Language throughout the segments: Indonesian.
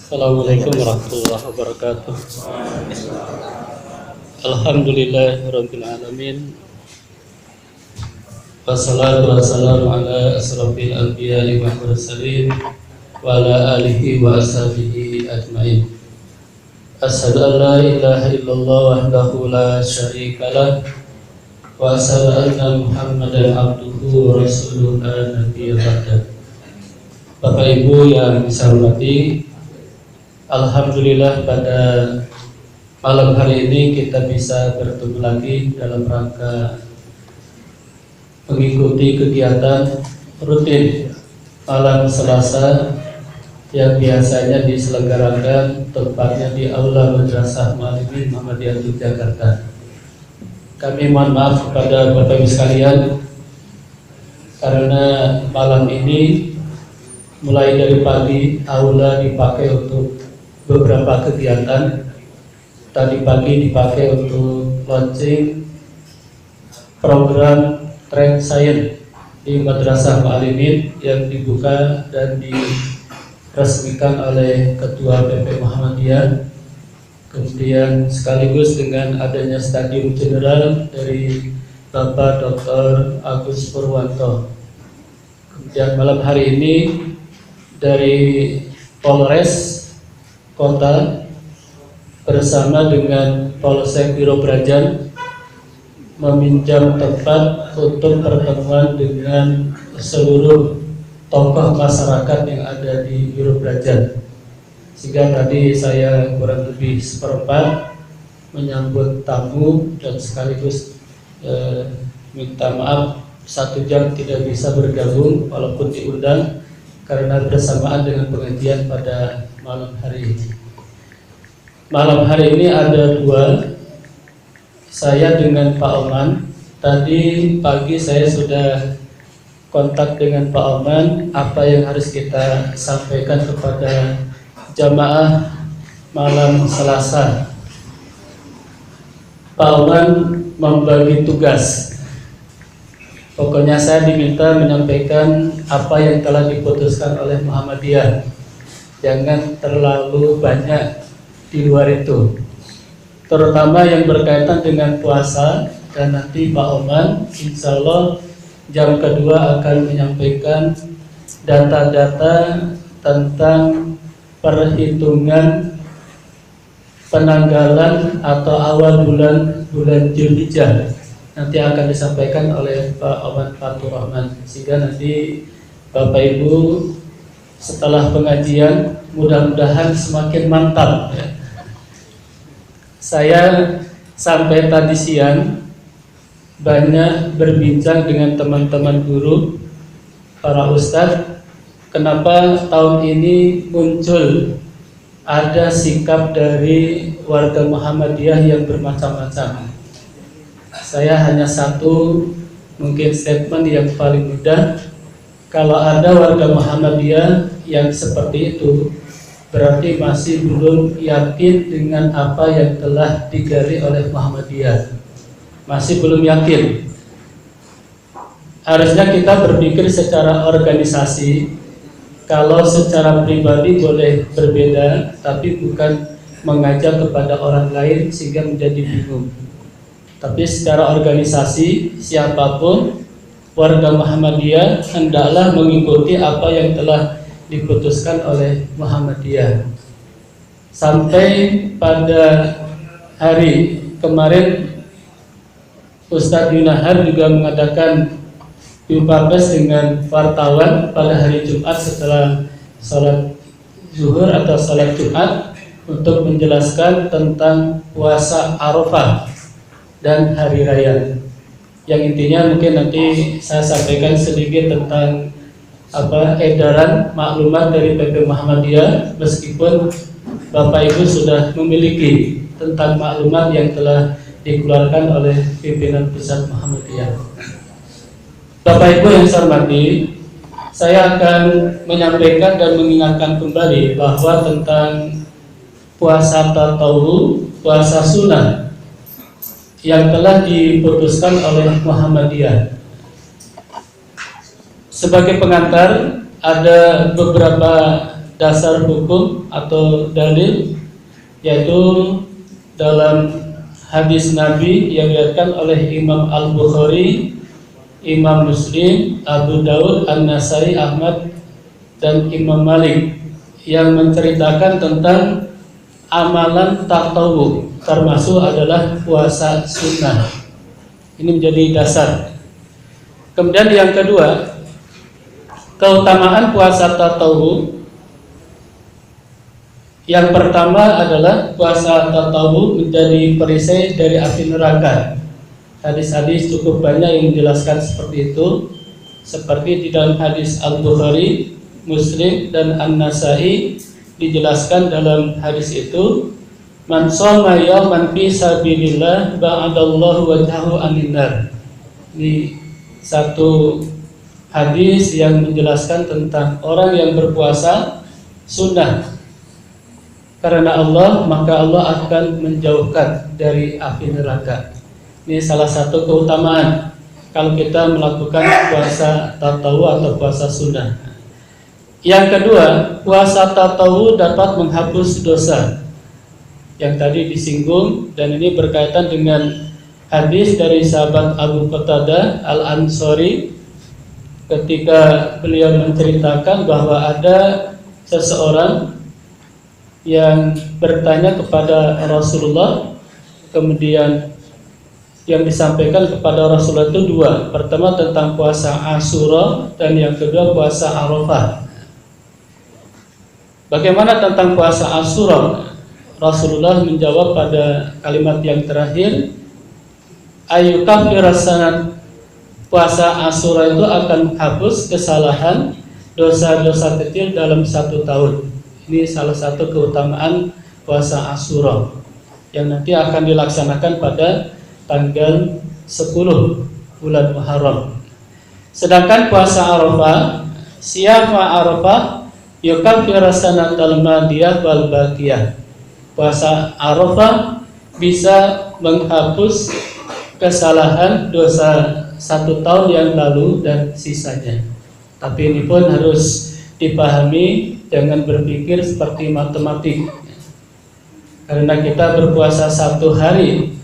Assalamualaikum warahmatullahi wabarakatuh. Alhamdulillahirabbil alamin. Wassalatu wassalamu ala asrofil anbiya'i wal mursalin wa ala alihi wa ashabihi ajmain. Asyhadu an la ilaha illallah wahdahu la syarika lah wa asyhadu anna Muhammadan abduhu wa rasuluhu la nabiyya ba'dah. Bapak Ibu yang saya hormati, alhamdulillah pada malam hari ini kita bisa bertemu lagi dalam rangka mengikuti kegiatan rutin malam Selasa yang biasanya diselenggarakan tepatnya di Aula Madrasah Muallimin Muhammadiyah Jakarta. Kami mohon maaf kepada Bapak Ibu sekalian karena malam ini mulai dari pagi aula dipakai untuk beberapa kegiatan. Tadi pagi dipakai untuk launching program Trend Science di Madrasah Muallimin yang dibuka dan diresmikan oleh Ketua PP Muhammadiyah. Kemudian sekaligus dengan adanya stadium general dari Bapak Dr. Agus Purwanto. Kemudian malam hari ini dari Polres Kota bersama dengan Polsek Biro Brajan meminjam tempat untuk pertemuan dengan seluruh tokoh masyarakat yang ada di Biro Brajan. Sehingga tadi saya kurang lebih seperempat menyambut tamu dan sekaligus minta maaf 1 jam tidak bisa bergabung walaupun diundang karena bersamaan dengan pengajian pada malam hari ini. Malam hari ini ada 2, saya dengan Pak Oman. Tadi pagi saya sudah kontak dengan Pak Oman apa yang harus kita sampaikan kepada jamaah malam Selasa. Pak Oman membagi tugas. Pokoknya saya diminta menyampaikan apa yang telah diputuskan oleh Muhammadiyah. Jangan terlalu banyak di luar itu, terutama yang berkaitan dengan puasa. Dan nanti Pak Oman insya Allah jam kedua akan menyampaikan data-data tentang perhitungan penanggalan atau awal bulan Zulhijjah. Nanti akan disampaikan oleh Pak Oman Fatur Rahman, sehingga nanti Bapak Ibu setelah pengajian mudah-mudahan semakin mantap. Saya sampai tadi siang banyak berbincang dengan teman-teman guru, para ustadz, kenapa tahun ini muncul ada sikap dari warga Muhammadiyah yang bermacam-macam. Saya hanya satu mungkin statement yang paling mudah. Kalau ada warga Muhammadiyah yang seperti itu, berarti masih belum yakin dengan apa yang telah digali oleh Muhammadiyah. Masih belum yakin. Harusnya kita berpikir secara organisasi. Kalau secara pribadi boleh berbeda, tapi bukan mengajak kepada orang lain sehingga menjadi bingung. Tapi secara organisasi, siapapun warga Muhammadiyah hendaklah mengikuti apa yang telah diputuskan oleh Muhammadiyah. Sampai pada hari kemarin Ustadz Yunahar juga mengadakan jumpa pers dengan wartawan pada hari Jumat setelah salat zuhur atau salat Jumat untuk menjelaskan tentang puasa Arafah dan hari raya. Yang intinya mungkin nanti saya sampaikan sedikit tentang edaran maklumat dari PP Muhammadiyah, meskipun Bapak Ibu sudah memiliki tentang maklumat yang telah dikeluarkan oleh pimpinan pusat Muhammadiyah. Bapak Ibu yang saya hormati, saya akan menyampaikan dan mengingatkan kembali bahwa tentang puasa tatawwu, puasa sunnah yang telah diputuskan oleh Muhammadiyah. Sebagai pengantar, ada beberapa dasar hukum atau dalil, yaitu dalam hadis Nabi yang diriwayatkan oleh Imam Al-Bukhari, Imam Muslim, Abu Daud, An-Nasai, Ahmad, dan Imam Malik, yang menceritakan tentang amalan tatawwu, termasuk adalah puasa sunnah. Ini menjadi dasar. Kemudian yang kedua, keutamaan puasa tatawwu. Yang pertama adalah puasa tatawwu menjadi perisai dari api neraka. Hadis-hadis cukup banyak yang menjelaskan seperti itu, seperti di dalam hadis Al-Bukhari, Muslim, dan An-Nasai dijelaskan dalam hadis itu, man shoma yawman fi sabilillah ba'adallahu wajhahu anin nar. Ini satu hadis yang menjelaskan tentang orang yang berpuasa sunnah karena Allah, maka Allah akan menjauhkan dari api neraka. Ini salah satu keutamaan kalau kita melakukan puasa tatawwu atau puasa sunnah. Yang kedua, puasa tatawwu dapat menghapus dosa, yang tadi disinggung, dan ini berkaitan dengan hadis dari sahabat Abu Qatadah Al-Ansari ketika beliau menceritakan bahwa ada seseorang yang bertanya kepada Rasulullah, kemudian yang disampaikan kepada Rasulullah itu dua. Pertama tentang puasa Asyura, dan yang kedua puasa Arafah. Bagaimana tentang puasa Asyura? Rasulullah menjawab pada kalimat yang terakhir, ayyukaffiras sanat. Puasa Asyura itu akan menghapus kesalahan dosa-dosa kecil dalam 1 tahun. Ini salah satu keutamaan puasa Asyura yang nanti akan dilaksanakan pada tanggal 10 bulan Muharram. Sedangkan puasa Arafah, siyama Arafah yukaffiras sanatal madiyah wal baqiyah. Puasa Arafah bisa menghapus kesalahan dosa 1 tahun yang lalu dan sisanya. Tapi ini pun harus dipahami, jangan berpikir seperti matematik. Karena kita berpuasa 1 hari,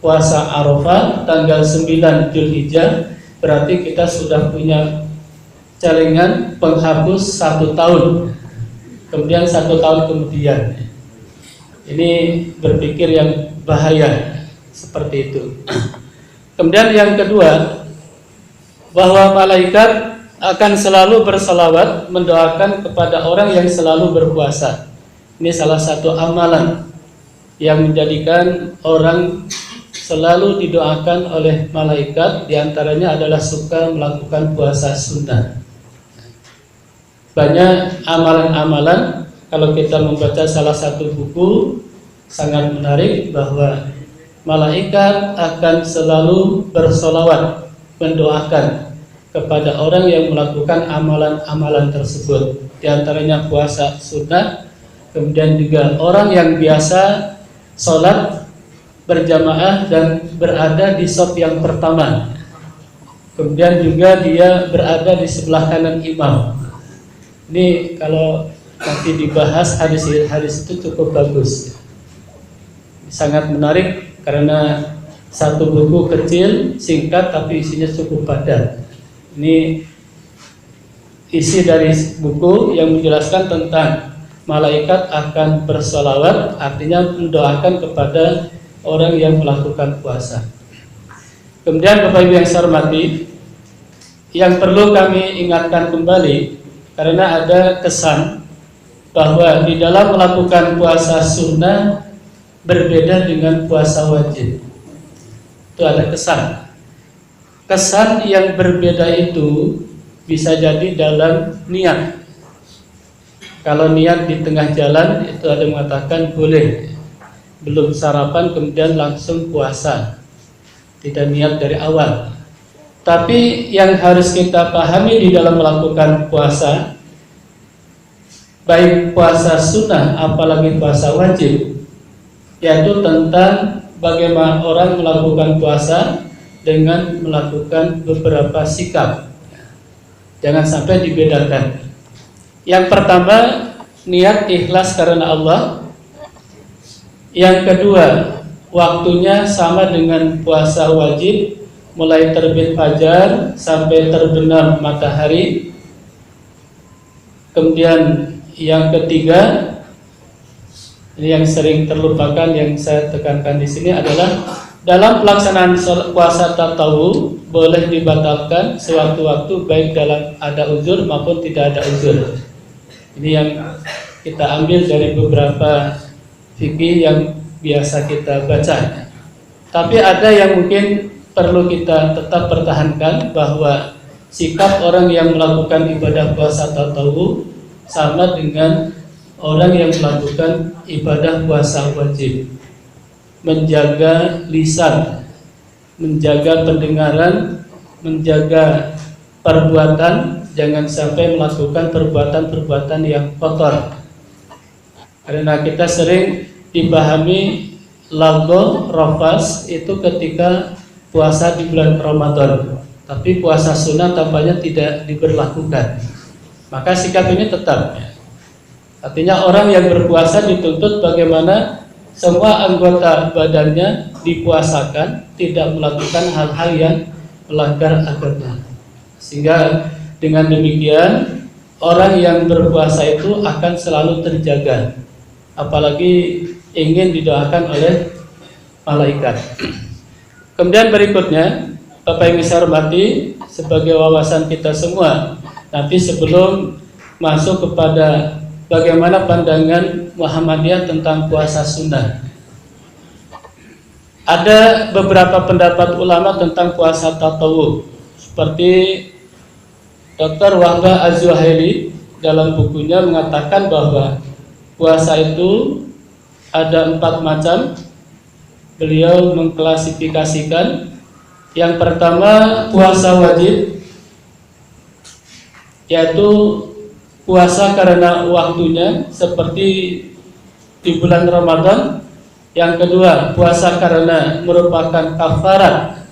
puasa Arafah tanggal 9 Zulhijjah, berarti kita sudah punya celengan penghapus 1 tahun. Kemudian 1 tahun kemudian. Ini berpikir yang bahaya seperti itu. Kemudian yang kedua, bahwa malaikat akan selalu berselawat mendoakan kepada orang yang selalu berpuasa. Ini salah satu amalan yang menjadikan orang selalu didoakan oleh malaikat. Di antaranya adalah suka melakukan puasa sunnah. Banyak amalan-amalan. Kalau kita membaca salah satu buku, sangat menarik bahwa malaikat akan selalu bersolawat mendoakan kepada orang yang melakukan amalan-amalan tersebut. Di antaranya puasa sunnah, kemudian juga orang yang biasa sholat berjamaah dan berada di shaf yang pertama, kemudian juga dia berada di sebelah kanan imam. Ini kalau nanti dibahas hadis-hadis itu cukup bagus, sangat menarik karena satu buku kecil, singkat, tapi isinya cukup padat. Ini isi dari buku yang menjelaskan tentang malaikat akan bersolawat, artinya mendoakan kepada orang yang melakukan puasa. Kemudian Bapak Ibu yang saya hormati, yang perlu kami ingatkan kembali, karena ada kesan bahwa di dalam melakukan puasa sunnah berbeda dengan puasa wajib. Itu ada kesan. Kesan yang berbeda itu bisa jadi dalam niat. Kalau niat di tengah jalan, itu ada yang mengatakan boleh, belum sarapan kemudian langsung puasa, tidak niat dari awal. Tapi yang harus kita pahami di dalam melakukan puasa, baik puasa sunnah apalagi puasa wajib, yaitu tentang bagaimana orang melakukan puasa dengan melakukan beberapa sikap. Jangan sampai dibedakan. Yang pertama, niat ikhlas karena Allah. Yang kedua, waktunya sama dengan puasa wajib, mulai terbit fajar sampai terbenam matahari. Kemudian yang ketiga, ini yang sering terlupakan, yang saya tekankan di sini adalah dalam pelaksanaan puasa tatawu boleh dibatalkan sewaktu-waktu, baik dalam ada uzur maupun tidak ada uzur. Ini yang kita ambil dari beberapa fikih yang biasa kita baca. Tapi ada yang mungkin perlu kita tetap pertahankan, bahwa sikap orang yang melakukan ibadah puasa tatawu sama dengan orang yang melakukan ibadah puasa wajib. Menjaga lisan, menjaga pendengaran, menjaga perbuatan, jangan sampai melakukan perbuatan-perbuatan yang kotor. Karena kita sering dipahami lagho, rafas itu ketika puasa di bulan Ramadan, tapi puasa sunnah tampaknya tidak diberlakukan. Maka sikap ini tetap. Artinya orang yang berpuasa dituntut bagaimana semua anggota badannya dipuasakan, tidak melakukan hal-hal yang melanggar agama. Sehingga dengan demikian orang yang berpuasa itu akan selalu terjaga, apalagi ingin didoakan oleh malaikat. Kemudian berikutnya, Bapak Ibu saya hormati, sebagai wawasan kita semua, nanti sebelum masuk kepada bagaimana pandangan Muhammadiyah tentang puasa sunnah, ada beberapa pendapat ulama tentang puasa tatawu, seperti Dr. Wahbah Az-Zuhaili dalam bukunya mengatakan bahwa puasa itu ada 4 macam. Beliau mengklasifikasikan, yang pertama puasa wajib, yaitu puasa karena waktunya seperti di bulan Ramadan. Yang kedua, puasa karena merupakan kafarat.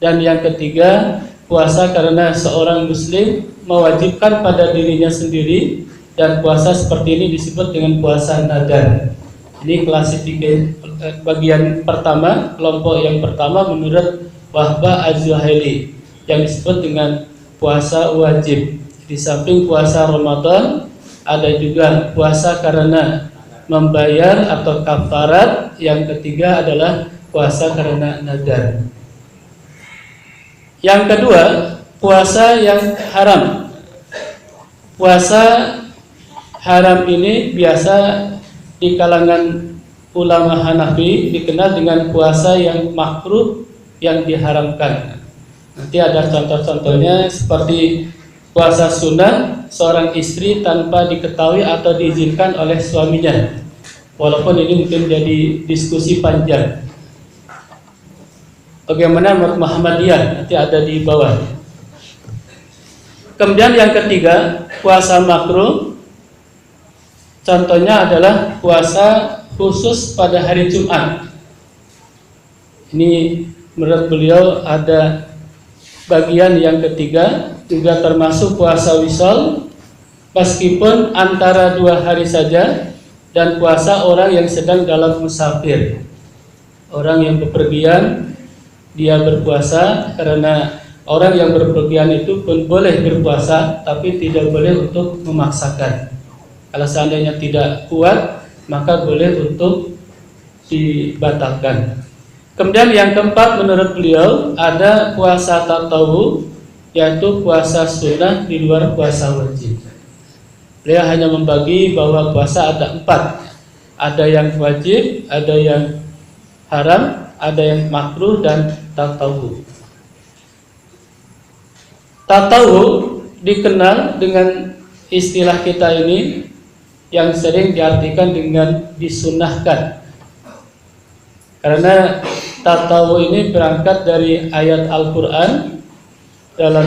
Dan yang ketiga, puasa karena seorang muslim mewajibkan pada dirinya sendiri, dan puasa seperti ini disebut dengan puasa nadar. Ini klasifikasi bagian pertama, kelompok yang pertama menurut Wahbah Az-Zuhaili, yang disebut dengan puasa wajib. Di samping puasa Ramadan, ada juga puasa karena membayar atau kafarat. Yang ketiga adalah puasa karena nadar. Yang kedua, puasa yang haram. Puasa haram ini biasa di kalangan ulama Hanafi dikenal dengan puasa yang makruh, yang diharamkan. Nanti ada contoh-contohnya, seperti puasa sunnah seorang istri tanpa diketahui atau diizinkan oleh suaminya. Walaupun ini mungkin jadi diskusi panjang. Bagaimana menurut Muhammadiyah, nanti ada di bawah. Kemudian yang ketiga, puasa makruh. Contohnya adalah puasa khusus pada hari Jumat. Ini menurut beliau ada bagian yang ketiga, juga termasuk puasa wisol, meskipun antara 2 hari saja, dan puasa orang yang sedang dalam musafir. Orang yang bepergian, dia berpuasa, karena orang yang bepergian itu pun boleh berpuasa, tapi tidak boleh untuk memaksakan. Kalau seandainya tidak kuat, maka boleh untuk dibatalkan. Kemudian yang keempat menurut beliau ada puasa tatawu, yaitu puasa sunnah di luar puasa wajib. Beliau hanya membagi bahwa puasa ada 4. Ada yang wajib, ada yang haram, ada yang makruh, dan tatawu. Tatawu dikenal dengan istilah kita ini yang sering diartikan dengan disunnahkan. Karena tatawu ini berangkat dari ayat Al-Quran dalam